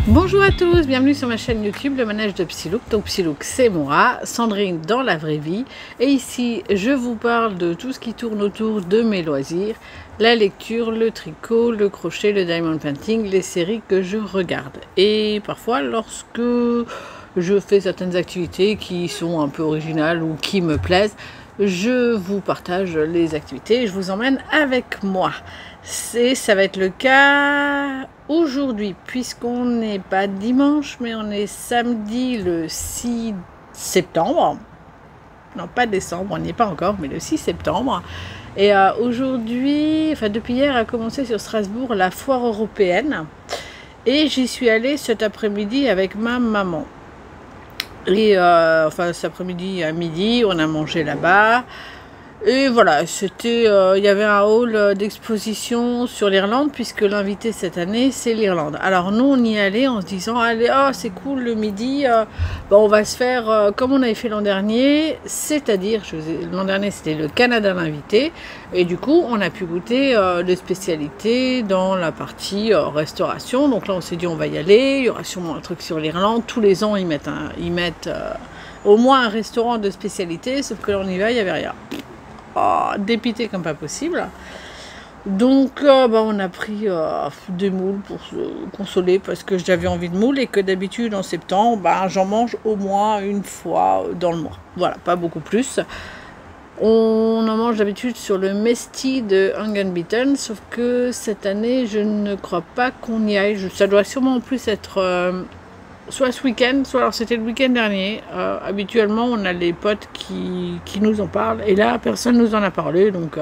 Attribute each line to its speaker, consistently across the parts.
Speaker 1: Bonjour à tous, bienvenue sur ma chaîne YouTube, le manège de Psylook. Donc Psylook c'est Moura, Sandrine dans la vraie vie. Et ici je vous parle de tout ce qui tourne autour de mes loisirs. La lecture, le tricot, le crochet, le diamond painting, les séries que je regarde. Et parfois lorsque je fais certaines activités qui sont un peu originales ou qui me plaisent, je vous partage les activités et je vous emmène avec moi. Ça va être le cas aujourd'hui, puisqu'on n'est pas dimanche, mais on est samedi le 6 septembre. Non, pas décembre, on n'y est pas encore, mais le 6 septembre. Et aujourd'hui, enfin depuis hier, a commencé sur Strasbourg la foire européenne. Et j'y suis allée cet après-midi avec ma maman. Et enfin cet après-midi à midi, on a mangé là-bas. Et voilà, c'était, il y avait un hall d'exposition sur l'Irlande, puisque l'invité cette année, c'est l'Irlande. Alors nous, on y allait en se disant, allez, oh, c'est cool, le midi, bon, on va se faire comme on avait fait l'an dernier, c'est-à-dire, l'an dernier, c'était le Canada l'invité, et du coup, on a pu goûter des spécialités dans la partie restauration. Donc là, on s'est dit, on va y aller, il y aura sûrement un truc sur l'Irlande. Tous les ans, ils mettent au moins un restaurant de spécialité, sauf que là, on y va, il n'y avait rien. Oh, dépité comme pas possible. Donc on a pris des moules pour se consoler, parce que j'avais envie de moules et que d'habitude en septembre j'en mange au moins une fois dans le mois. Voilà, pas beaucoup plus. On en mange d'habitude sur le Mesti de Ungenbitten, sauf que cette année je ne crois pas qu'on y aille. Ça doit sûrement en plus être soit ce week-end, soit alors c'était le week-end dernier. Habituellement, on a les potes qui nous en parlent. Et là, personne nous en a parlé. Donc,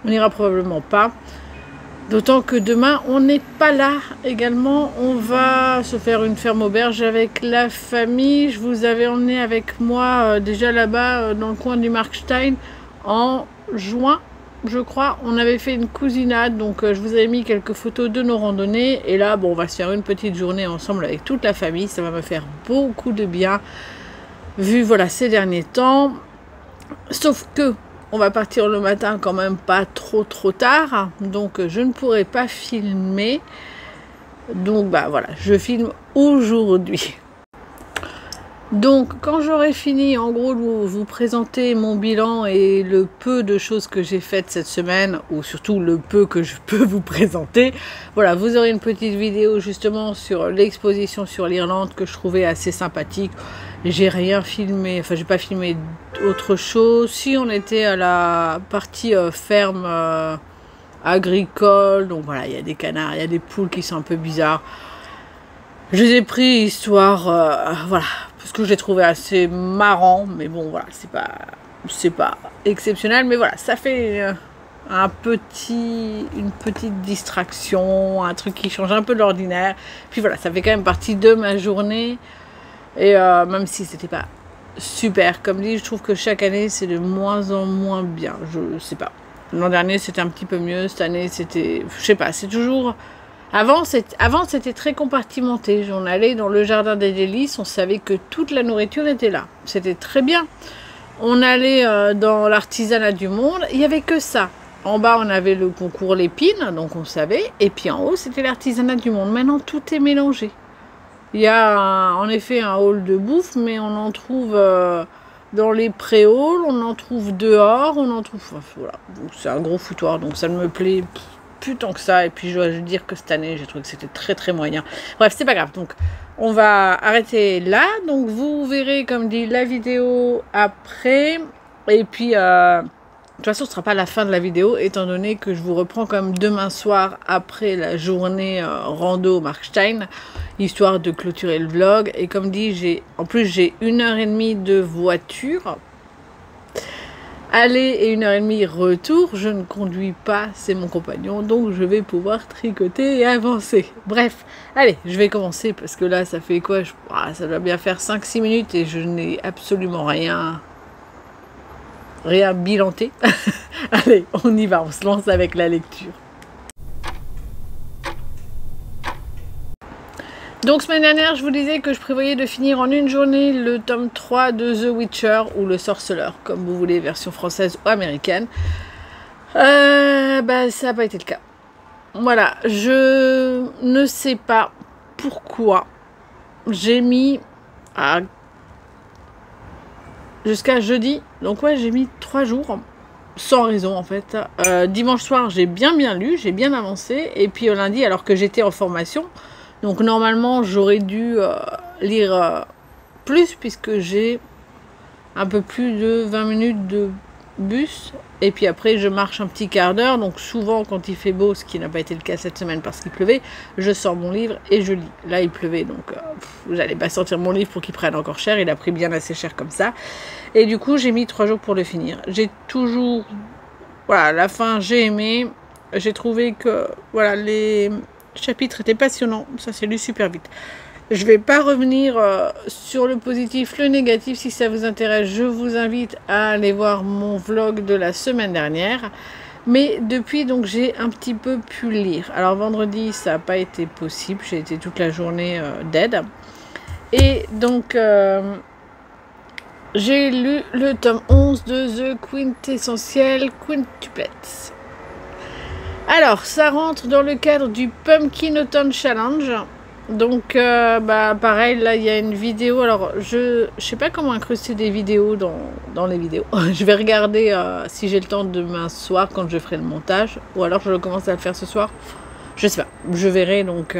Speaker 1: on n'ira probablement pas. D'autant que demain, on n'est pas là. Également, on va se faire une ferme auberge avec la famille. Je vous avais emmené avec moi déjà là-bas, dans le coin du Markstein, en juin. Je crois, on avait fait une cousinade, donc je vous avais mis quelques photos de nos randonnées. Et là, bon, on va se faire une petite journée ensemble avec toute la famille. Ça va me faire beaucoup de bien, vu voilà ces derniers temps. Sauf que on va partir le matin quand même pas trop tard, donc je ne pourrai pas filmer. Donc voilà, je filme aujourd'hui. Donc, quand j'aurai fini, en gros, de vous présenter mon bilan et le peu de choses que j'ai faites cette semaine, ou surtout le peu que je peux vous présenter, voilà, vous aurez une petite vidéo justement sur l'exposition sur l'Irlande que je trouvais assez sympathique. J'ai rien filmé, enfin, j'ai pas filmé autre chose. Si on était à la partie ferme agricole, donc voilà, il y a des canards, il y a des poules qui sont un peu bizarres. Je les ai pris histoire, voilà, parce que je les trouvais assez marrants, mais bon, voilà, c'est pas exceptionnel, mais voilà, ça fait une petite distraction, un truc qui change un peu de l'ordinaire. Puis voilà, ça fait quand même partie de ma journée, et même si c'était pas super, comme dit, je trouve que chaque année c'est de moins en moins bien. Je sais pas. L'an dernier c'était un petit peu mieux, cette année c'était, je sais pas, c'est toujours. Avant, c'était très compartimenté. On allait dans le jardin des délices, on savait que toute la nourriture était là. C'était très bien. On allait dans l'artisanat du monde, il n'y avait que ça. En bas, on avait le concours Lépine, donc on savait. Et puis en haut, c'était l'artisanat du monde. Maintenant, tout est mélangé. Il y a en effet un hall de bouffe, mais on en trouve dans les pré-halls, on en trouve dehors, on en trouve... Voilà, c'est un gros foutoir, donc ça ne me plaît plus tant que ça. Et puis je dois dire que cette année j'ai trouvé que c'était très moyen. Bref, c'est pas grave, donc on va arrêter là. Donc vous verrez comme dit la vidéo après, et puis de toute façon ce sera pas la fin de la vidéo, étant donné que je vous reprends comme demain soir après la journée rando au Markstein, histoire de clôturer le vlog. Et comme dit, en plus j'ai 1h30 de voiture aller et 1h30 retour. Je ne conduis pas, c'est mon compagnon, donc je vais pouvoir tricoter et avancer. Bref, allez, je vais commencer parce que là, ça fait quoi? Ça doit bien faire 5-6 minutes et je n'ai absolument rien bilanté. Allez, on y va, on se lance avec la lecture. Donc semaine dernière, je vous disais que je prévoyais de finir en une journée le tome 3 de The Witcher, ou Le Sorceleur, comme vous voulez, version française ou américaine. Ça n'a pas été le cas. Voilà, je ne sais pas pourquoi j'ai mis jusqu'à jeudi. Donc ouais, j'ai mis 3 jours. Sans raison en fait. Dimanche soir, j'ai bien lu, j'ai bien avancé. Et puis lundi, alors que j'étais en formation, donc normalement, j'aurais dû lire plus, puisque j'ai un peu plus de 20 minutes de bus. Et puis après, je marche un petit quart d'heure. Donc souvent, quand il fait beau, ce qui n'a pas été le cas cette semaine parce qu'il pleuvait, je sors mon livre et je lis. Là, il pleuvait, donc j'allais pas sortir mon livre pour qu'il prenne encore cher. Il a pris bien assez cher comme ça. Et du coup, j'ai mis 3 jours pour le finir. J'ai toujours... Voilà, la fin, j'ai aimé. J'ai trouvé que voilà, les chapitres étaient passionnants. Ça s'est lu super vite. Je ne vais pas revenir sur le positif, le négatif. Si ça vous intéresse, je vous invite à aller voir mon vlog de la semaine dernière. Mais depuis, donc, j'ai un petit peu pu lire. Alors, vendredi, ça n'a pas été possible. J'ai été toute la journée dead. Et donc... j'ai lu le tome 11 de The Quintessential Quintuplets. Alors, ça rentre dans le cadre du Pumpkin Autumn Challenge. Donc, pareil, là, il y a une vidéo. Alors, je sais pas comment incruster des vidéos dans les vidéos. Je vais regarder si j'ai le temps demain soir quand je ferai le montage. Ou alors, je commence à le faire ce soir. Je sais pas. Je verrai, donc...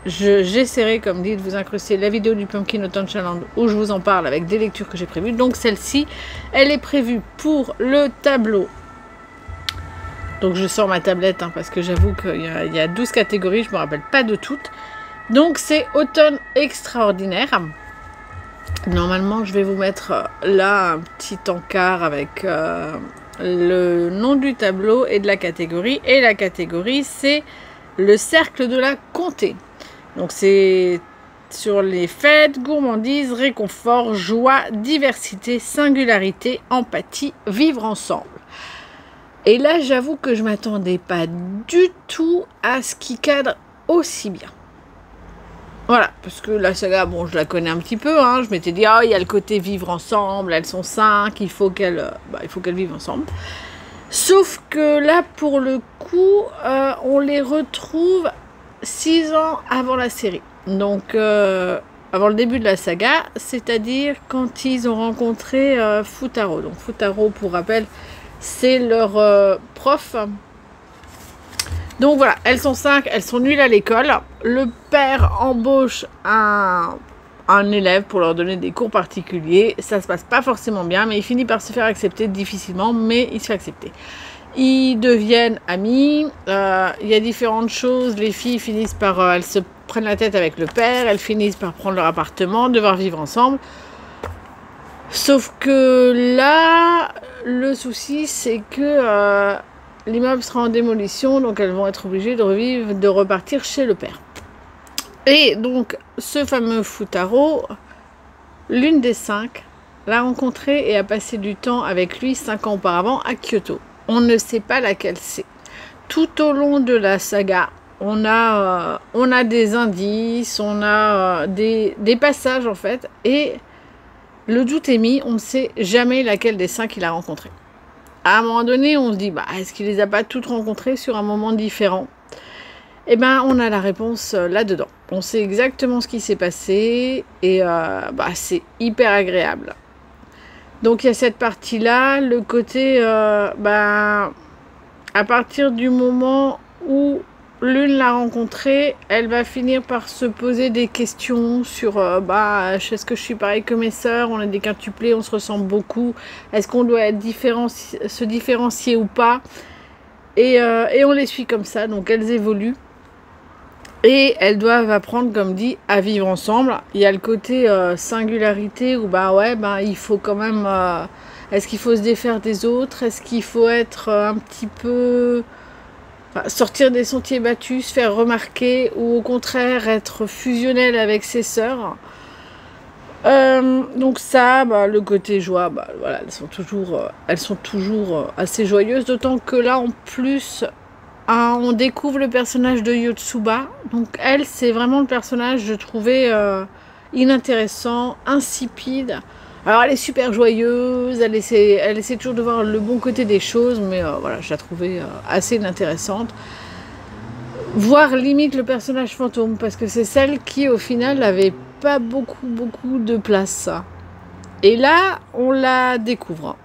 Speaker 1: j'essaierai, comme dit, de vous incruster la vidéo du Pumpkin Autumn Challenge où je vous en parle avec des lectures que j'ai prévues. Donc celle-ci, elle est prévue pour le tableau. Donc je sors ma tablette parce que j'avoue qu'il y a 12 catégories, je ne me rappelle pas de toutes. Donc c'est Automne Extraordinaire. Normalement, je vais vous mettre là un petit encart avec le nom du tableau et de la catégorie. Et la catégorie, c'est le cercle de la comté. Donc c'est sur les fêtes, gourmandise, réconfort, joie, diversité, singularité, empathie, vivre ensemble. Et là, j'avoue que je m'attendais pas du tout à ce qui cadre aussi bien. Voilà, parce que la saga, bon, je la connais un petit peu. Je m'étais dit, il y a le côté vivre ensemble, elles sont 5, il faut qu'elles vivent ensemble. Sauf que là, pour le coup, on les retrouve 6 ans avant la série. Donc, avant le début de la saga, c'est-à-dire quand ils ont rencontré Futaro. Donc, Futaro, pour rappel, c'est leur prof. Donc, voilà, elles sont 5, elles sont nulles à l'école. Le père embauche un élève pour leur donner des cours particuliers. Ça se passe pas forcément bien, mais il finit par se faire accepter difficilement, mais il se fait accepter. Ils deviennent amis, il y a différentes choses, les filles finissent par, elles se prennent la tête avec le père, elles finissent par prendre leur appartement, devoir vivre ensemble. Sauf que là, le souci c'est que l'immeuble sera en démolition, donc elles vont être obligées de repartir chez le père. Et donc, ce fameux Futaro, l'une des 5, l'a rencontré et a passé du temps avec lui 5 ans auparavant à Kyoto. On ne sait pas laquelle c'est. Tout au long de la saga, on a des indices, on a des passages en fait, et le doute est mis, on ne sait jamais laquelle des 5 il a rencontré. À un moment donné, on se dit, est-ce qu'il les a pas toutes rencontrées sur un moment différent? Eh bien, on a la réponse là-dedans. On sait exactement ce qui s'est passé et c'est hyper agréable. Donc, il y a cette partie-là, le côté, à partir du moment où l'une l'a rencontrée, elle va finir par se poser des questions sur, est-ce que je suis pareil que mes sœurs? On est des quintuplés, on se ressemble beaucoup. Est-ce qu'on doit être se différencier ou pas? Et on les suit comme ça, donc elles évoluent. Et elles doivent apprendre, comme dit, à vivre ensemble. Il y a le côté singularité où, il faut quand même... est-ce qu'il faut se défaire des autres? Est-ce qu'il faut être un petit peu... sortir des sentiers battus, se faire remarquer? Ou au contraire, être fusionnel avec ses sœurs? Donc ça, le côté joie, elles sont toujours assez joyeuses. D'autant que là, en plus... on découvre le personnage de Yotsuba. Donc elle, c'est vraiment le personnage, je trouvais inintéressant, insipide. Alors elle est super joyeuse, elle essaie toujours de voir le bon côté des choses, mais je la trouvais assez inintéressante. voire limite le personnage fantôme, parce que c'est celle qui au final n'avait pas beaucoup de place. Et là, on la découvre.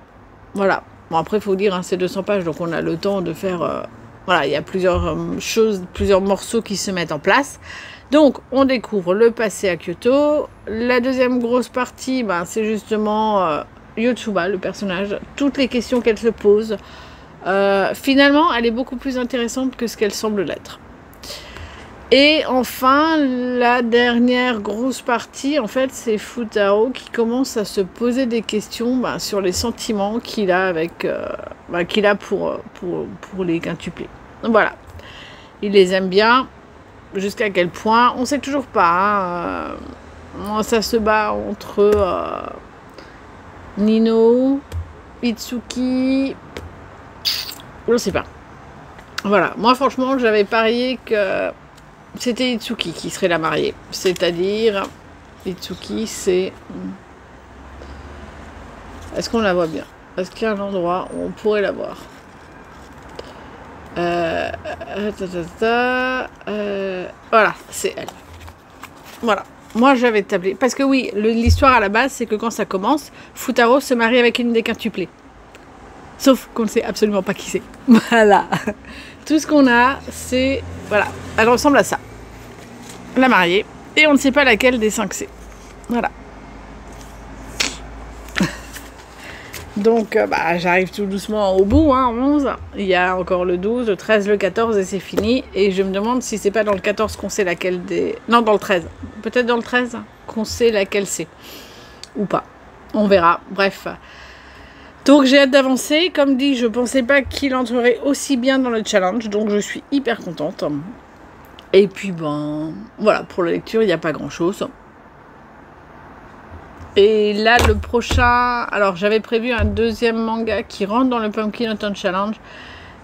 Speaker 1: Voilà. Bon, après, il faut dire, hein, c'est 200 pages, donc on a le temps de faire... voilà, il y a plusieurs choses, plusieurs morceaux qui se mettent en place. Donc, on découvre le passé à Kyoto. La deuxième grosse partie, ben, c'est justement Yotsuba, le personnage. Toutes les questions qu'elle se pose. Finalement, elle est beaucoup plus intéressante que ce qu'elle semble l'être. Et enfin, la dernière grosse partie, en fait, c'est Futaro qui commence à se poser des questions sur les sentiments qu'il a avec, qu'il a pour les quintuplés. Donc voilà, il les aime bien. Jusqu'à quel point, on sait toujours pas. Hein. Ça se bat entre Nino, Itsuki, je ne sais pas. Voilà, moi franchement, j'avais parié que c'était Itsuki qui serait la mariée. C'est-à-dire, Itsuki, c'est... Est-ce qu'on la voit bien? Est-ce qu'il y a un endroit où on pourrait la voir? Voilà, c'est elle. Voilà, moi j'avais tablé. Parce que oui, l'histoire à la base, c'est que quand ça commence, Futaro se marie avec une des quintuplées. Sauf qu'on ne sait absolument pas qui c'est. Voilà. Tout ce qu'on a, c'est... Voilà, elle ressemble à ça. La mariée. Et on ne sait pas laquelle des 5 c'est. Voilà. Donc, j'arrive tout doucement au bout, hein, 11. Il y a encore le 12, le 13, le 14 et c'est fini. Et je me demande si c'est pas dans le 14 qu'on sait laquelle des... Non, dans le 13. Peut-être dans le 13 qu'on sait laquelle c'est. Ou pas. On verra. Bref. Donc, j'ai hâte d'avancer. Comme dit, je pensais pas qu'il entrerait aussi bien dans le challenge. Donc, je suis hyper contente. Et puis, voilà, pour la lecture, il n'y a pas grand-chose. Et là, le prochain... Alors, j'avais prévu un deuxième manga qui rentre dans le Pumpkin Autumn Challenge.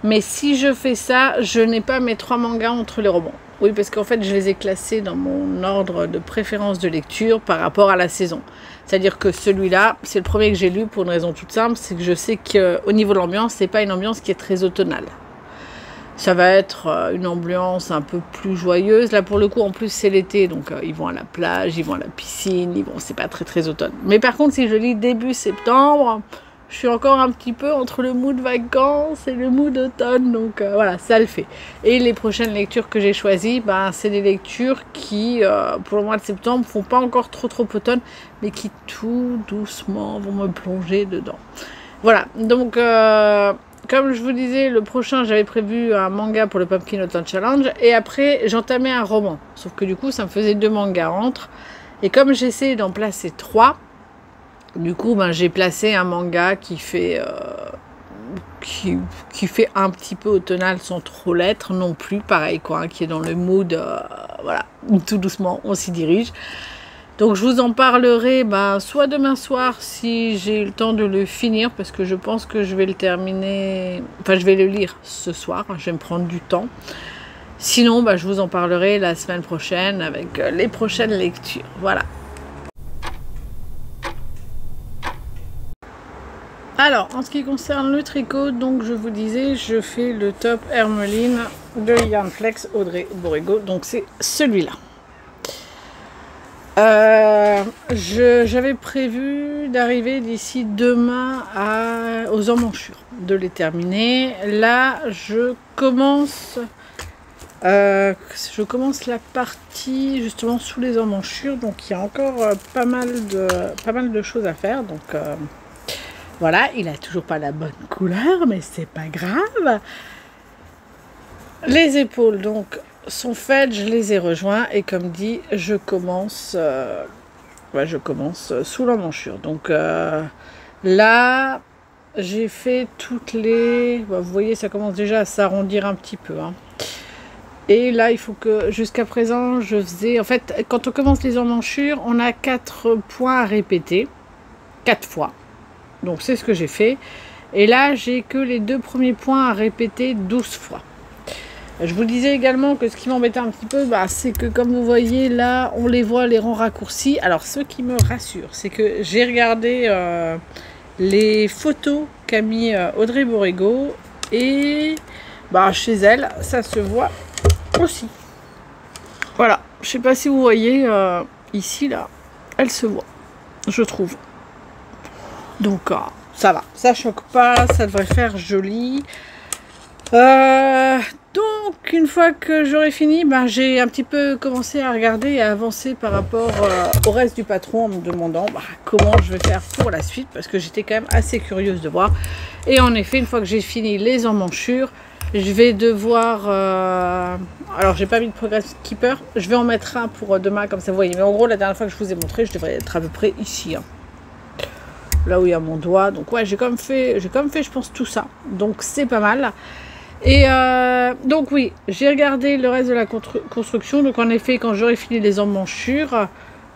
Speaker 1: Mais si je fais ça, je n'ai pas mes 3 mangas entre les romans. Oui, parce qu'en fait, je les ai classés dans mon ordre de préférence de lecture par rapport à la saison. C'est-à-dire que celui-là, c'est le premier que j'ai lu pour une raison toute simple. C'est que je sais qu'au niveau de l'ambiance, c'est pas une ambiance qui est très automnale. Ça va être une ambiance un peu plus joyeuse. Là, pour le coup, en plus, c'est l'été. Donc, ils vont à la plage, ils vont à la piscine. C'est pas très automne. Mais par contre, si je lis début septembre, je suis encore un petit peu entre le mood vacances et le mood automne. Donc, voilà, ça le fait. Et les prochaines lectures que j'ai choisies, c'est des lectures qui, pour le mois de septembre, font pas encore trop automne, mais qui tout doucement vont me plonger dedans. Voilà. Donc... comme je vous disais, le prochain, j'avais prévu un manga pour le Pumpkin Autumn Challenge. Et après, j'entamais un roman. Sauf que du coup, ça me faisait 2 mangas entre. Et comme j'essaie d'en placer 3, du coup, j'ai placé un manga qui fait, qui fait un petit peu automnal sans trop l'être non plus. Pareil, quoi, hein, qui est dans le mood, voilà, tout doucement, on s'y dirige. Donc je vous en parlerai soit demain soir si j'ai eu le temps de le finir parce que je pense que je vais le terminer, enfin je vais le lire ce soir, je vais me prendre du temps. Sinon je vous en parlerai la semaine prochaine avec les prochaines lectures. Voilà. Alors en ce qui concerne le tricot, donc je vous disais, je fais le top Hermeline de Yarn Flex Audrey Borrego, donc c'est celui-là. J'avais prévu d'arriver d'ici demain aux emmanchures, de les terminer. Là, je commence la partie justement sous les emmanchures, donc il y a encore pas mal de choses à faire. Donc voilà, il a toujours pas la bonne couleur, mais c'est pas grave. Les épaules, donc sont faites, je les ai rejoints et comme dit, je commence sous l'emmanchure. Donc là, j'ai fait toutes les... vous voyez, ça commence déjà à s'arrondir un petit peu. Hein. Et là, il faut que, jusqu'à présent, je faisais... En fait, quand on commence les emmanchures, on a 4 points à répéter, 4 fois. Donc c'est ce que j'ai fait. Et là, j'ai que les 2 premiers points à répéter 12 fois. Je vous disais également que ce qui m'embêtait un petit peu, c'est que comme vous voyez là, on les voit les rangs raccourcis. Alors ce qui me rassure, c'est que j'ai regardé les photos qu'a mis Audrey Borrego et chez elle, ça se voit aussi. Voilà, je sais pas si vous voyez, ici, là, elle se voit, je trouve. Donc, ça va, ça choque pas, ça devrait faire joli. Donc, une fois que j'aurai fini, ben, j'ai un petit peu commencé à regarder et à avancer par rapport au reste du patron en me demandant comment je vais faire pour la suite, parce que j'étais quand même assez curieuse de voir. Et en effet, une fois que j'ai fini les emmanchures, je vais devoir... alors, j'ai pas mis de Progress Keeper, je vais en mettre un pour demain, comme ça vous voyez. Mais en gros, la dernière fois que je vous ai montré, je devrais être à peu près ici. Hein. Là où il y a mon doigt. Donc ouais, j'ai quand même fait, je pense, tout ça. Donc c'est pas mal. Et donc oui, j'ai regardé le reste de la construction. Donc en effet, quand j'aurai fini les emmanchures,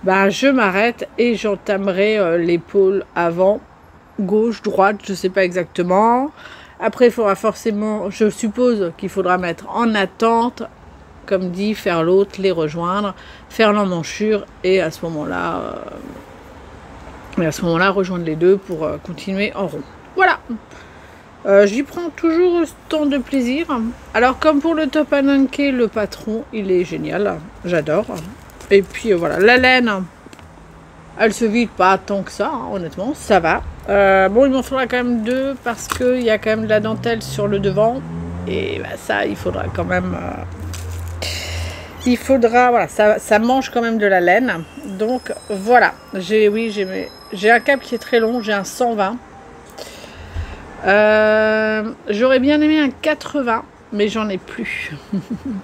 Speaker 1: bah, je m'arrête et j'entamerai l'épaule avant, gauche, droite, je sais pas exactement. Après, il faudra forcément, je suppose qu'il faudra mettre en attente, comme dit, faire l'autre, les rejoindre, faire l'emmanchure et à ce moment-là... rejoindre les deux pour continuer en rond. Voilà. J'y prends toujours tant de plaisir. Alors, comme pour le top ananké, le patron, il est génial. J'adore. Et puis, voilà. La laine, elle se vide pas tant que ça, hein, honnêtement. Ça va. Bon, il m'en faudra quand même deux parce qu'il y a quand même de la dentelle sur le devant. Et bah, ça, il faudra quand même... il faudra, voilà, ça mange quand même de la laine. Donc voilà, j'ai un câble qui est très long, j'ai un 120. J'aurais bien aimé un 80, mais j'en ai plus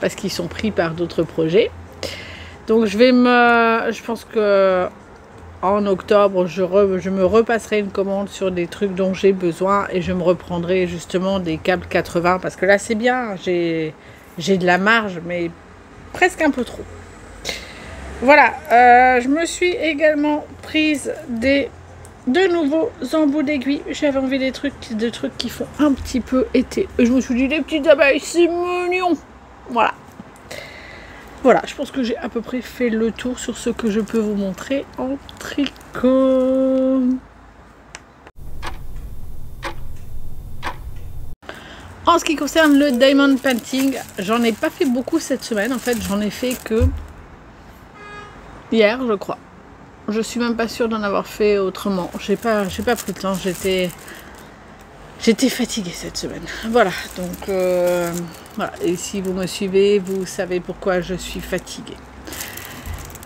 Speaker 1: parce qu'ils sont pris par d'autres projets. Donc je pense que en octobre, je me repasserai une commande sur des trucs dont j'ai besoin et je me reprendrai justement des câbles 80 parce que là c'est bien, j'ai de la marge, mais presque un peu trop. Voilà, je me suis également prise de nouveaux embouts d'aiguilles. J'avais envie des trucs qui font un petit peu été. Et je me suis dit, les petites abeilles, c'est mignon. Voilà. Voilà, je pense que j'ai à peu près fait le tour sur ce que je peux vous montrer en tricot. En ce qui concerne le diamond painting, j'en ai pas fait beaucoup cette semaine. En fait, j'en ai fait que hier, je crois. Je suis même pas sûre d'en avoir fait autrement. J'ai pas pris le temps. J'étais fatiguée cette semaine. Voilà. Donc voilà. Et si vous me suivez, vous savez pourquoi je suis fatiguée.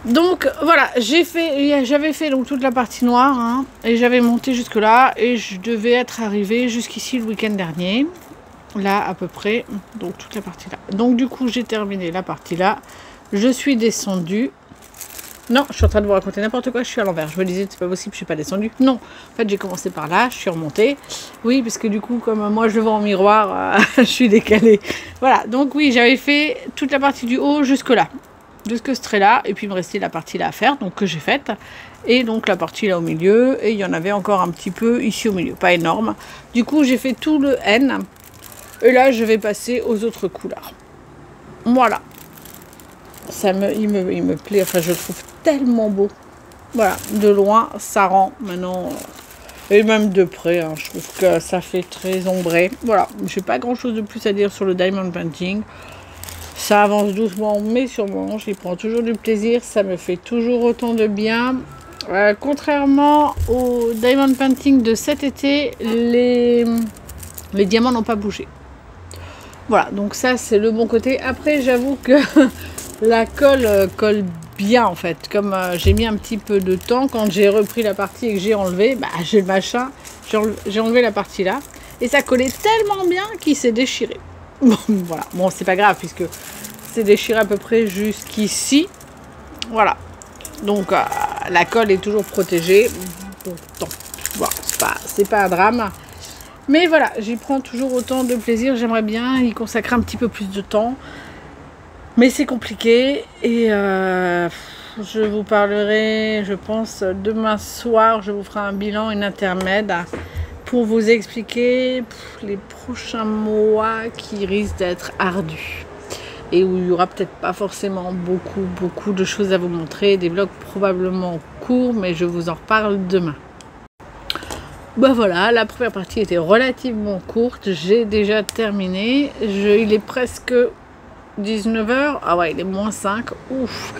Speaker 1: Donc voilà, j'avais fait donc toute la partie noire hein, et j'avais monté jusque là et je devais être arrivée jusqu'ici le week-end dernier. Là à peu près, donc toute la partie là. Donc du coup j'ai terminé la partie là. Je suis descendue. Non, je suis en train de vous raconter n'importe quoi, je suis à l'envers. Je me disais c'est pas possible, je suis pas descendue. Non, en fait j'ai commencé par là, je suis remontée. Oui, parce que du coup comme moi je le vois en miroir, je suis décalée. Voilà, donc oui j'avais fait toute la partie du haut jusque là. Jusque ce trait là, et puis il me restait la partie là à faire, donc que j'ai faite. Et donc la partie là au milieu, et il y en avait encore un petit peu ici au milieu, pas énorme. Du coup j'ai fait tout le N. Et là, je vais passer aux autres couleurs. Voilà. Il me plaît. Enfin, je le trouve tellement beau. Voilà. De loin, ça rend maintenant. Et même de près, hein, je trouve que ça fait très ombré. Voilà. J'ai pas grand chose de plus à dire sur le diamond painting. Ça avance doucement, mais sûrement. J'y prends toujours du plaisir. Ça me fait toujours autant de bien. Contrairement au diamond painting de cet été, les diamants n'ont pas bougé. Voilà, donc ça c'est le bon côté. Après j'avoue que la colle colle bien en fait. Comme j'ai mis un petit peu de temps, quand j'ai repris la partie et que j'ai enlevé, bah, j'ai le machin, j'ai enlevé la partie là. Et ça collait tellement bien qu'il s'est déchiré. Bon, voilà, bon c'est pas grave puisque c'est déchiré à peu près jusqu'ici. Voilà, donc la colle est toujours protégée. Donc bon, c'est pas un drame. Mais voilà, j'y prends toujours autant de plaisir. J'aimerais bien y consacrer un petit peu plus de temps. Mais c'est compliqué. Et je vous parlerai, je pense, demain soir, je vous ferai un bilan, une intermède, pour vous expliquer les prochains mois qui risquent d'être ardus. Et où il n'y aura peut-être pas forcément beaucoup de choses à vous montrer. Des vlogs probablement courts, mais je vous en reparle demain. Bah voilà, la première partie était relativement courte, j'ai déjà terminé, il est presque 19 h. Ah ouais, il est -5. Ouf.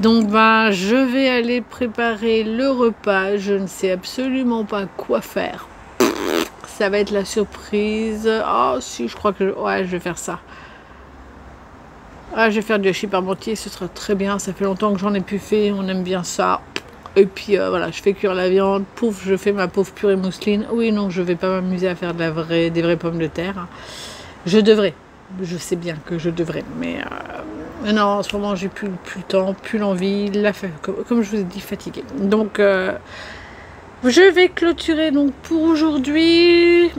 Speaker 1: Donc bah, je vais aller préparer le repas. Je ne sais absolument pas quoi faire. Ça va être la surprise. Oh si, je crois que ouais, je vais faire ça. Ah, je vais faire du hachis parmentier, ce sera très bien. Ça fait longtemps que j'en ai plus fait. On aime bien ça. Et puis voilà, je fais cuire la viande. Pouf, je fais ma pauvre purée mousseline. Oui, non, je vais pas m'amuser à faire des vraies pommes de terre. Je devrais. Je sais bien que je devrais, mais non, en ce moment j'ai plus le temps, plus l'envie, comme je vous ai dit, fatiguée. Donc je vais clôturer donc pour aujourd'hui.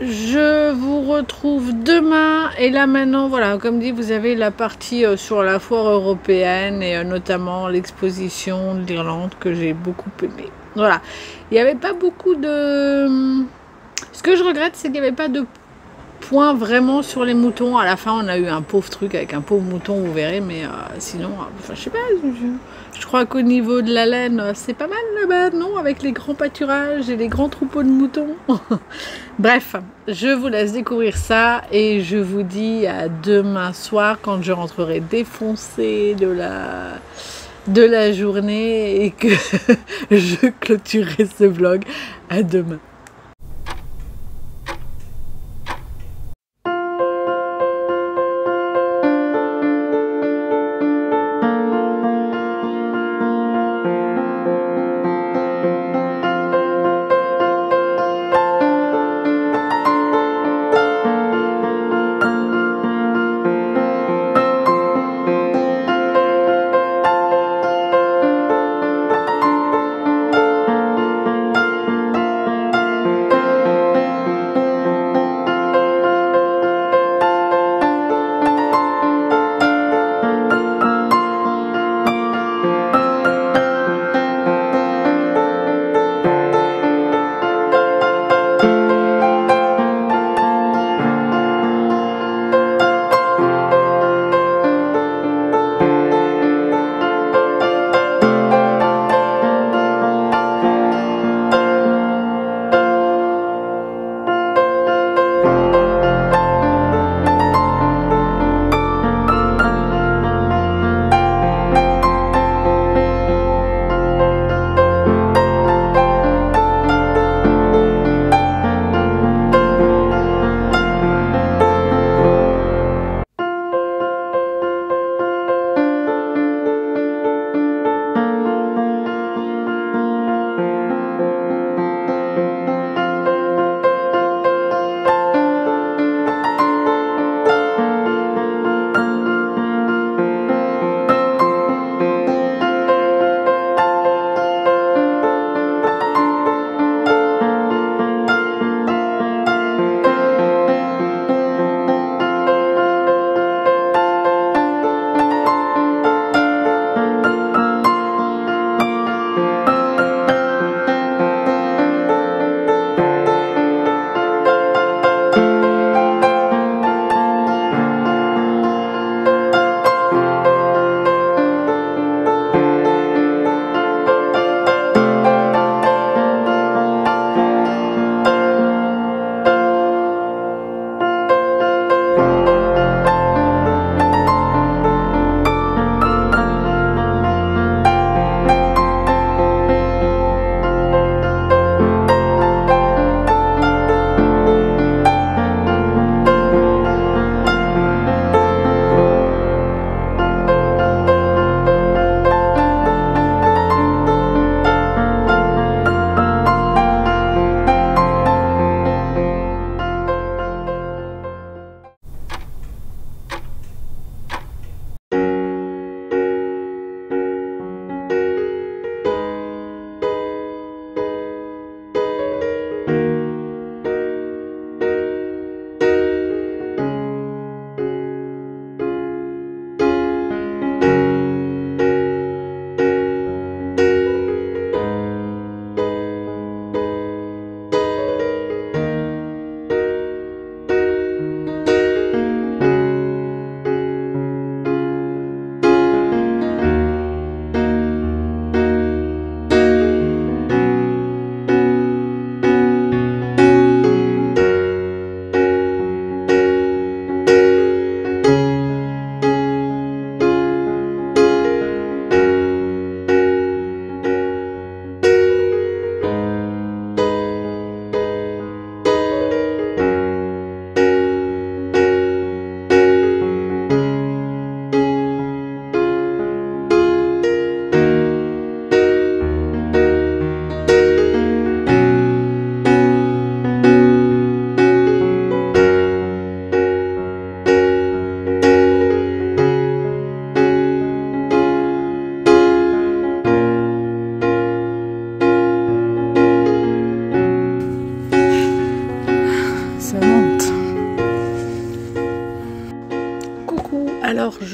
Speaker 1: Je vous retrouve demain. Et là maintenant, voilà, comme dit, vous avez la partie sur la foire européenne et notamment l'exposition de l'Irlande que j'ai beaucoup aimé. Voilà, il n'y avait pas beaucoup de... Ce que je regrette, c'est qu'il n'y avait pas de point vraiment sur les moutons. À la fin, on a eu un pauvre truc avec un pauvre mouton, vous verrez, mais sinon, enfin, je sais pas, je crois qu'au niveau de la laine, c'est pas mal là-bas, non? Avec les grands pâturages et les grands troupeaux de moutons. Bref, je vous laisse découvrir ça et je vous dis à demain soir quand je rentrerai défoncée de la journée et que je clôturerai ce vlog. À demain.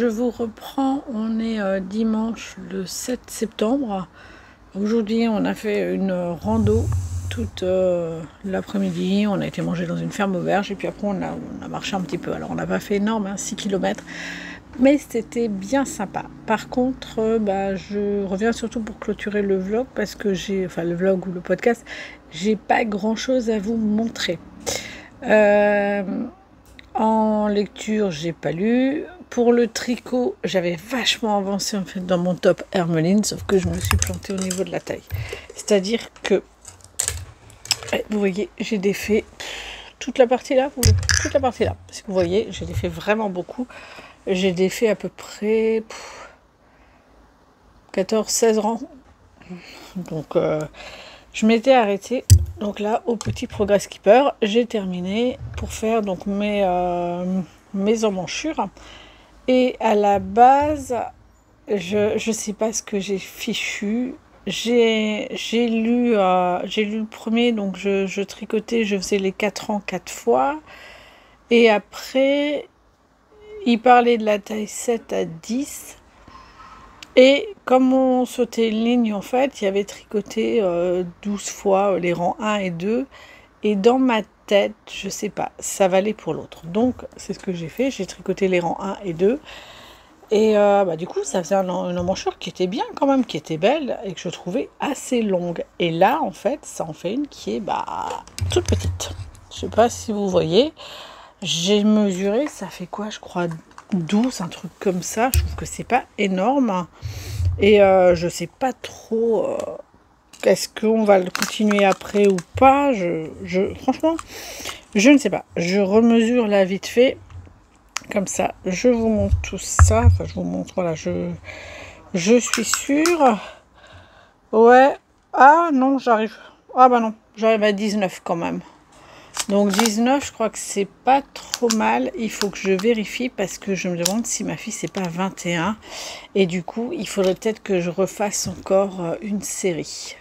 Speaker 1: je vous reprends, on est dimanche le 7 septembre. Aujourd'hui, on a fait une rando toute l'après-midi. On a été manger dans une ferme auberge et puis après, on a marché un petit peu. Alors, on n'a pas fait énorme, 6 km, mais c'était bien sympa. Par contre, je reviens surtout pour clôturer le vlog parce que le vlog ou le podcast, j'ai pas grand-chose à vous montrer. En lecture, j'ai pas lu. Pour le tricot, j'avais vachement avancé en fait dans mon top Hermeline, sauf que je me suis plantée au niveau de la taille. C'est-à-dire que, vous voyez, j'ai défait toute la partie là, toute la partie là. Parce que vous voyez, j'ai défait vraiment beaucoup. J'ai défait à peu près 14-16 rangs. Donc, je m'étais arrêtée. Donc là, au petit Progress Keeper, j'ai terminé pour faire donc mes emmanchures. Et à la base, je sais pas ce que j'ai fichu. J'ai lu le premier, donc je tricotais, je faisais les 4 rangs 4 fois. Et après, il parlait de la taille 7 à 10. Et comme on sautait une ligne, en fait, il y avait tricoté 12 fois les rangs 1 et 2. Et dans ma tête, je sais pas, ça valait pour l'autre. Donc, c'est ce que j'ai fait. J'ai tricoté les rangs 1 et 2. Et du coup, ça faisait une emmanchure qui était bien quand même, qui était belle et que je trouvais assez longue. Et là, en fait, ça en fait une qui est toute petite. Je sais pas si vous voyez. J'ai mesuré, ça fait quoi, je crois 12, un truc comme ça. Je trouve que c'est pas énorme. Et je sais pas trop est-ce qu'on va le continuer après ou pas. Franchement, je ne sais pas. Je remesure là vite fait. Comme ça, je vous montre tout ça. Enfin, je vous montre, voilà, je suis sûre. Ouais. Ah non, j'arrive. Ah bah non, j'arrive à 19 quand même. Donc 19, je crois que c'est pas trop mal. Il faut que je vérifie parce que je me demande si ma fille c'est pas 21. Et du coup, il faudrait peut-être que je refasse encore une série.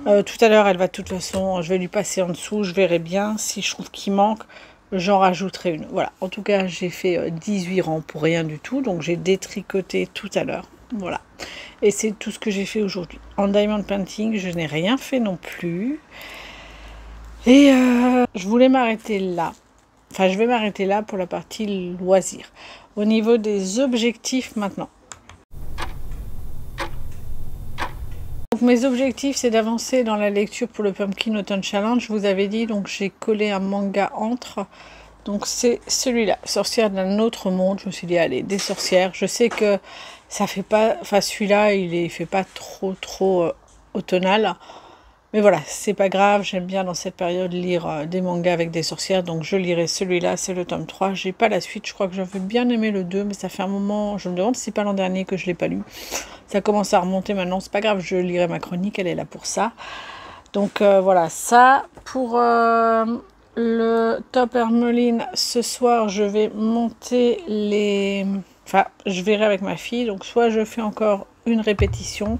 Speaker 1: Tout à l'heure, elle va de toute façon, je vais lui passer en dessous. Je verrai bien si je trouve qu'il manque. J'en rajouterai une. Voilà. En tout cas, j'ai fait 18 rangs pour rien du tout. Donc, j'ai détricoté tout à l'heure. Voilà. Et c'est tout ce que j'ai fait aujourd'hui. En diamond painting, je n'ai rien fait non plus. Et je voulais m'arrêter là. Enfin, je vais m'arrêter là pour la partie loisirs. Au niveau des objectifs maintenant. Donc, mes objectifs, c'est d'avancer dans la lecture pour le Pumpkin Autumn Challenge. Je vous avais dit, donc j'ai collé un manga entre. Donc c'est celui-là, Sorcière d'un autre monde. Je me suis dit, allez, des sorcières. Je sais que ça fait pas... Enfin, celui-là, il fait pas trop automnal. Mais voilà, c'est pas grave, j'aime bien dans cette période lire des mangas avec des sorcières, donc je lirai celui-là, c'est le tome 3. J'ai pas la suite, je crois que j'avais bien aimé le 2, mais ça fait un moment, je me demande si c'est pas l'an dernier que je l'ai pas lu. Ça commence à remonter maintenant, c'est pas grave, je lirai ma chronique, elle est là pour ça. Donc voilà, ça, pour le top Hermeline, ce soir, je vais monter les... Enfin, je verrai avec ma fille, donc soit je fais encore une répétition,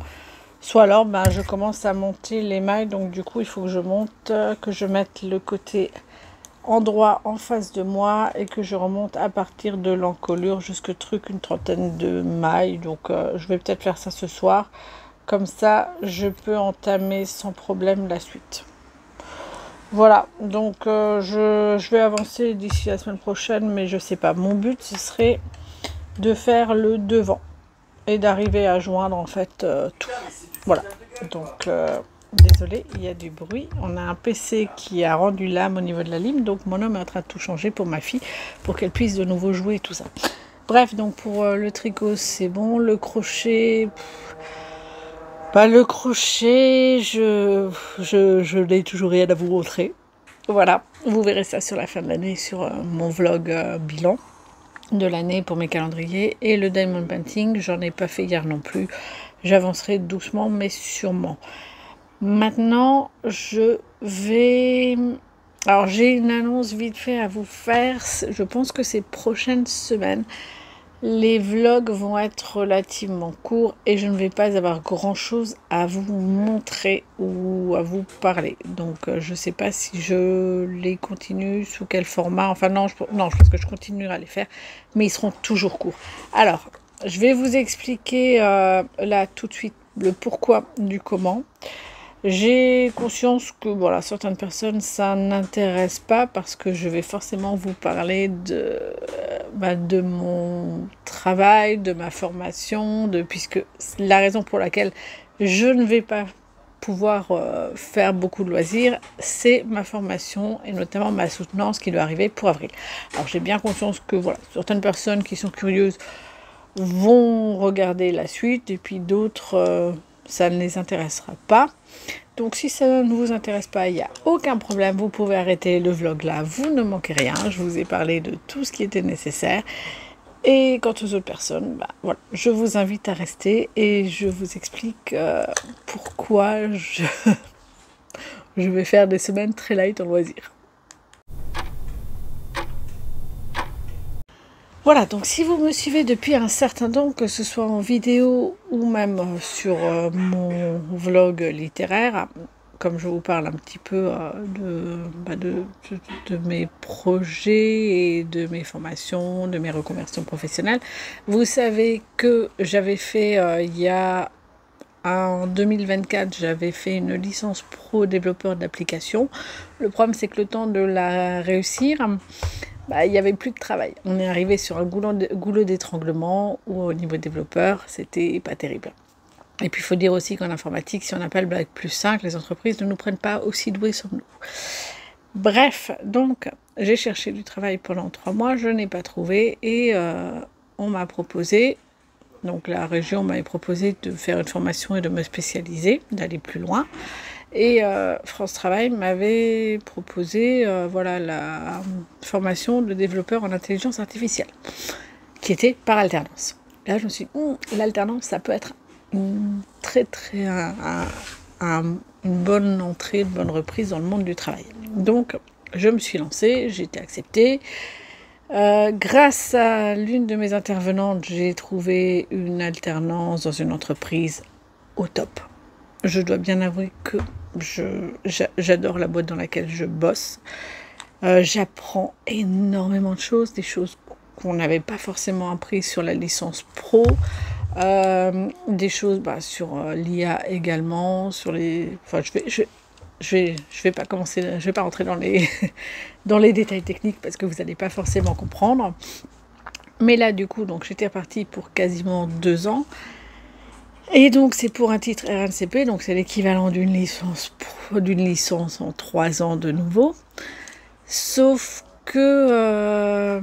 Speaker 1: soit alors je commence à monter les mailles. Donc du coup il faut que je monte, que je mette le côté endroit en face de moi et que je remonte à partir de l'encolure jusque une trentaine de mailles. Donc je vais peut-être faire ça ce soir. Comme ça je peux entamer sans problème la suite. Voilà, donc je vais avancer d'ici la semaine prochaine, mais je sais pas. Mon but ce serait de faire le devant et d'arriver à joindre en fait tout. Voilà, donc désolé, il y a du bruit. On a un PC qui a rendu l'âme au niveau de la lime, donc mon homme est en train de tout changer pour ma fille, pour qu'elle puisse de nouveau jouer et tout ça. Bref, donc pour le tricot, c'est bon. Le crochet, le crochet, je n'ai toujours rien à vous montrer. Voilà, vous verrez ça sur la fin de l'année, sur mon vlog bilan de l'année pour mes calendriers. Et le diamond painting, j'en ai pas fait hier non plus. J'avancerai doucement mais sûrement. Maintenant, je vais... Alors, j'ai une annonce vite fait à vous faire. Je pense que c'est prochaine semaine. Les vlogs vont être relativement courts et je ne vais pas avoir grand chose à vous montrer ou à vous parler. Donc je ne sais pas si je les continue, sous quel format. Enfin non, je pense que je continuerai à les faire, mais ils seront toujours courts. Alors, je vais vous expliquer là tout de suite le pourquoi du comment. J'ai conscience que voilà, certaines personnes, ça n'intéresse pas parce que je vais forcément vous parler de mon travail, de ma formation, puisque la raison pour laquelle je ne vais pas pouvoir faire beaucoup de loisirs, c'est ma formation et notamment ma soutenance qui doit arriver pour avril. Alors j'ai bien conscience que voilà, certaines personnes qui sont curieuses vont regarder la suite et puis d'autres, ça ne les intéressera pas. Donc si ça ne vous intéresse pas, il n'y a aucun problème, vous pouvez arrêter le vlog là, vous ne manquez rien, je vous ai parlé de tout ce qui était nécessaire. Et quant aux autres personnes, voilà, je vous invite à rester et je vous explique pourquoi je vais faire des semaines très light en loisirs. Voilà, donc si vous me suivez depuis un certain temps, que ce soit en vidéo ou même sur mon vlog littéraire, comme je vous parle un petit peu de mes projets et de mes formations, de mes reconversions professionnelles, vous savez que j'avais fait en 2024, j'avais fait une licence pro développeur d'application. Le problème, c'est que le temps de la réussir, il n'y avait plus de travail. On est arrivé sur un goulot d'étranglement où au niveau développeur, c'était pas terrible. Et puis il faut dire aussi qu'en informatique, si on n'a pas le bac plus 5, les entreprises ne nous prennent pas aussi doués sur nous. Bref, donc j'ai cherché du travail pendant 3 mois, je n'ai pas trouvé et on m'a proposé, donc la région m'avait proposé de faire une formation et de me spécialiser, d'aller plus loin. Et France Travail m'avait proposé voilà, la formation de développeur en intelligence artificielle, qui était par alternance. Là, je me suis dit, l'alternance, ça peut être une bonne entrée, une bonne reprise dans le monde du travail. Donc, je me suis lancée, j'ai été acceptée. Grâce à l'une de mes intervenantes, j'ai trouvé une alternance dans une entreprise au top. Je dois bien avouer que j'adore la boîte dans laquelle je bosse. J'apprends énormément de choses, des choses qu'on n'avait pas forcément apprises sur la licence pro, des choses sur l'IA également, sur les. Enfin, je vais pas commencer, je vais pas rentrer dans les dans les détails techniques parce que vous n'allez pas forcément comprendre. Mais là, du coup, donc j'étais repartie pour quasiment 2 ans. Et donc c'est pour un titre RNCP, donc c'est l'équivalent d'une licence en 3 ans de nouveau. Sauf que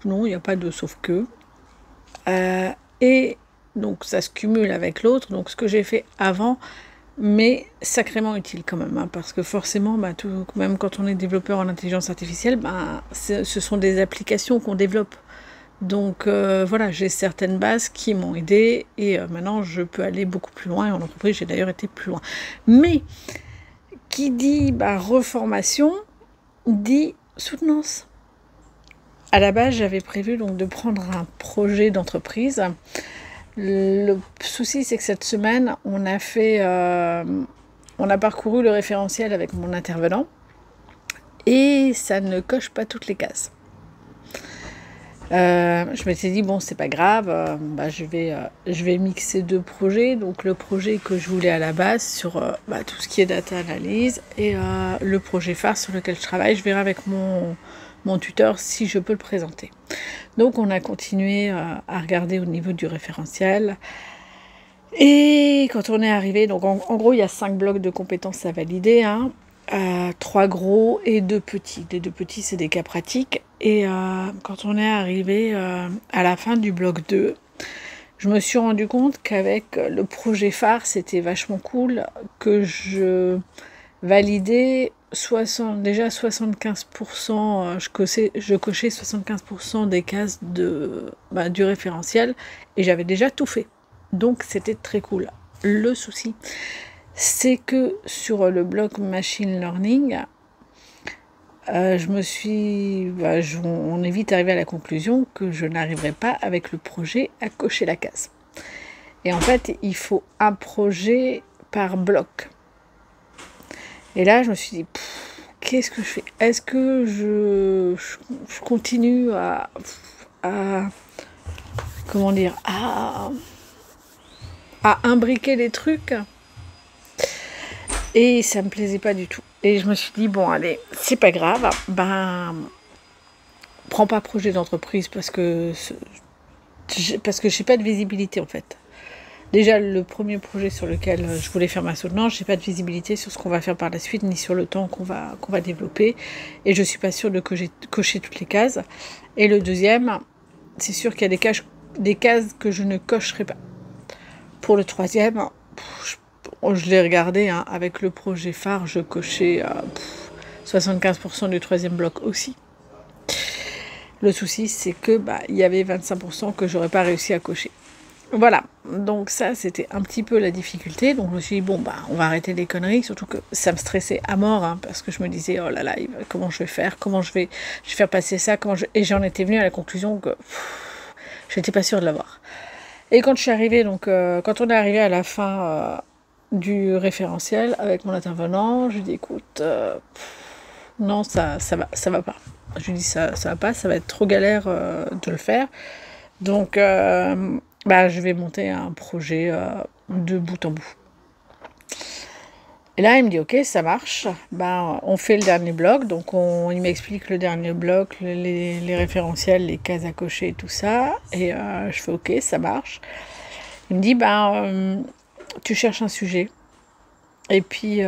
Speaker 1: non, il n'y a pas de sauf que. Et donc ça se cumule avec l'autre. Donc ce que j'ai fait avant, mais sacrément utile quand même, parce que forcément, même quand on est développeur en intelligence artificielle, ce sont des applications qu'on développe. Donc voilà, j'ai certaines bases qui m'ont aidé et maintenant je peux aller beaucoup plus loin. Et en entreprise, j'ai d'ailleurs été plus loin. Mais qui dit reformation, dit soutenance. À la base, j'avais prévu donc de prendre un projet d'entreprise. Le souci, c'est que cette semaine, on a parcouru le référentiel avec mon intervenant et ça ne coche pas toutes les cases. Je m'étais dit bon, c'est pas grave, je vais mixer 2 projets, donc le projet que je voulais à la base sur tout ce qui est data analyse et le projet phare sur lequel je travaille. Je verrai avec mon tuteur si je peux le présenter. Donc on a continué à regarder au niveau du référentiel et quand on est arrivé, donc en gros il y a 5 blocs de compétences à valider, 3 gros et 2 petits. Les 2 petits, c'est des cas pratiques. Et quand on est arrivé à la fin du bloc 2, je me suis rendu compte qu'avec le projet phare, c'était vachement cool, que je validais déjà 75%, je cochais 75% des cases du référentiel, et j'avais déjà tout fait. Donc c'était très cool. Le souci, c'est que sur le bloc machine learning, on est vite arrivé à la conclusion que je n'arriverais pas avec le projet à cocher la case. Et en fait, il faut un projet par bloc. Et là, je me suis dit, qu'est-ce que je fais? Est-ce que je continue à comment dire, à imbriquer les trucs? Et ça me plaisait pas du tout. Et je me suis dit, bon, allez, c'est pas grave, prends pas projet d'entreprise parce que j'ai pas de visibilité en fait. Déjà, le premier projet sur lequel je voulais faire ma soutenance, j'ai pas de visibilité sur ce qu'on va faire par la suite, ni sur le temps qu'on va développer. Et je suis pas sûre de cocher toutes les cases. Et le deuxième, c'est sûr qu'il y a des cases que je ne cocherai pas. Pour le troisième, je l'ai regardé, hein, avec le projet phare, je cochais 75% du troisième bloc aussi. Le souci, c'est que il y avait 25% que j'aurais pas réussi à cocher. Voilà, donc ça c'était un petit peu la difficulté, donc je me suis dit bon on va arrêter les conneries, surtout que ça me stressait à mort, hein, parce que je me disais oh là là, comment je vais faire, comment je vais faire passer ça, et j'en étais venue à la conclusion que je n'étais pas sûre de l'avoir. Et quand je suis arrivée, donc quand on est arrivé à la fin du référentiel avec mon intervenant, je lui dis écoute, non ça va pas. Je lui dis ça va pas, ça va être trop galère de le faire, donc je vais monter un projet de bout en bout. Et là, il me dit, ok, ça marche. On fait le dernier bloc. Donc, il m'explique le dernier bloc, les référentiels, les cases à cocher et tout ça. Et je fais, ok, ça marche. Il me dit, tu cherches un sujet. Et puis,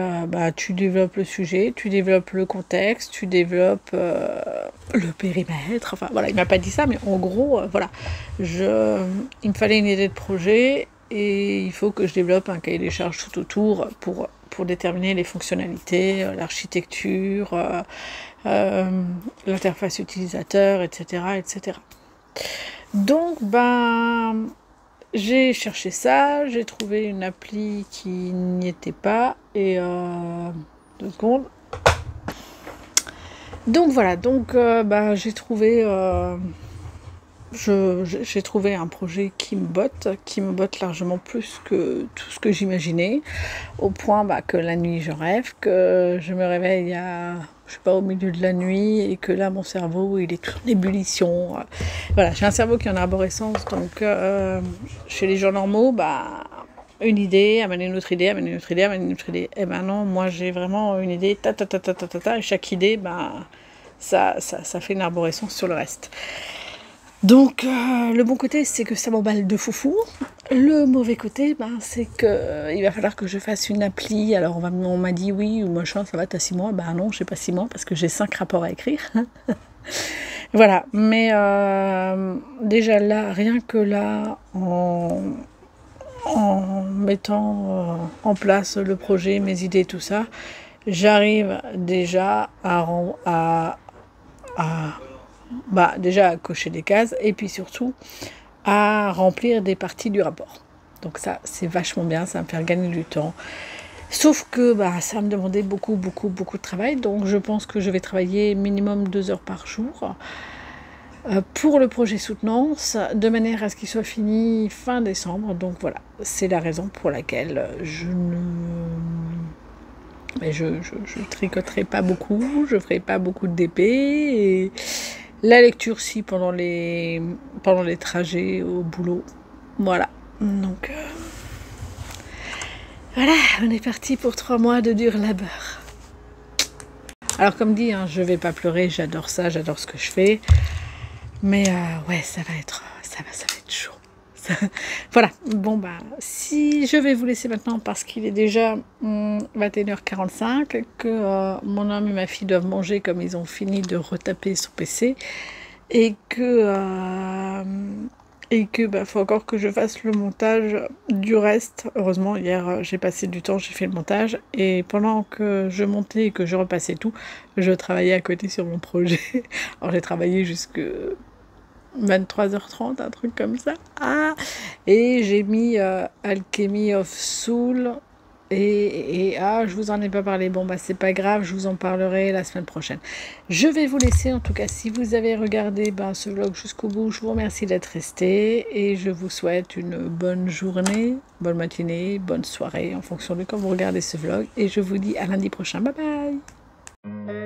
Speaker 1: tu développes le sujet, tu développes le contexte, tu développes le périmètre. Enfin, voilà, il m'a pas dit ça, mais en gros, voilà. Il me fallait une idée de projet et il faut que je développe un cahier des charges tout autour pour déterminer les fonctionnalités, l'architecture, l'interface utilisateur, etc., etc. Donc, j'ai cherché ça, j'ai trouvé une appli qui n'y était pas, et 2 secondes. Donc voilà, j'ai trouvé j'ai trouvé un projet qui me botte largement plus que tout ce que j'imaginais, au point que la nuit je rêve, que je me réveille je sais pas, au milieu de la nuit, et que là mon cerveau il est tout en ébullition. Voilà, j'ai un cerveau qui est en arborescence, donc chez les gens normaux, une idée, amener une autre idée, amener une autre idée, amener une autre idée. Et non, moi j'ai vraiment une idée, et chaque idée, ça fait une arborescence sur le reste. Donc, le bon côté, c'est que ça m'emballe de foufou. Le mauvais côté, c'est que il va falloir que je fasse une appli. Alors, on m'a dit oui, ou machin, ça va, t'as 6 mois. Non, j'ai pas 6 mois parce que j'ai 5 rapports à écrire. Voilà, mais déjà là, rien que là, en mettant en place le projet, mes idées, tout ça, j'arrive déjà déjà à cocher des cases, et puis surtout à remplir des parties du rapport. Donc ça, c'est vachement bien, ça va me faire gagner du temps. Sauf que ça va me demander beaucoup de travail, donc je pense que je vais travailler minimum 2 heures par jour pour le projet soutenance, de manière à ce qu'il soit fini fin décembre. Donc voilà, c'est la raison pour laquelle je tricoterai pas beaucoup, je ferai pas beaucoup de DP, et la lecture si pendant les trajets au boulot. Voilà, donc voilà, on est parti pour 3 mois de dur labeur. Alors comme dit, je vais pas pleurer, j'adore ça, j'adore ce que je fais, mais ouais, ça va être chaud. Voilà, si je vais vous laisser maintenant parce qu'il est déjà 21h45, que mon homme et ma fille doivent manger comme ils ont fini de retaper son PC, et que faut encore que je fasse le montage du reste. Heureusement, hier j'ai passé du temps, j'ai fait le montage, et pendant que je montais et que je repassais tout, je travaillais à côté sur mon projet. Alors j'ai travaillé jusque 23h30, un truc comme ça. Et j'ai mis Alchemy of Soul je vous en ai pas parlé. Bon, bah, c'est pas grave, je vous en parlerai la semaine prochaine. Je vais vous laisser, en tout cas, si vous avez regardé ce vlog jusqu'au bout, je vous remercie d'être resté et je vous souhaite une bonne journée, bonne matinée, bonne soirée, en fonction de quand vous regardez ce vlog. Et je vous dis à lundi prochain. Bye bye!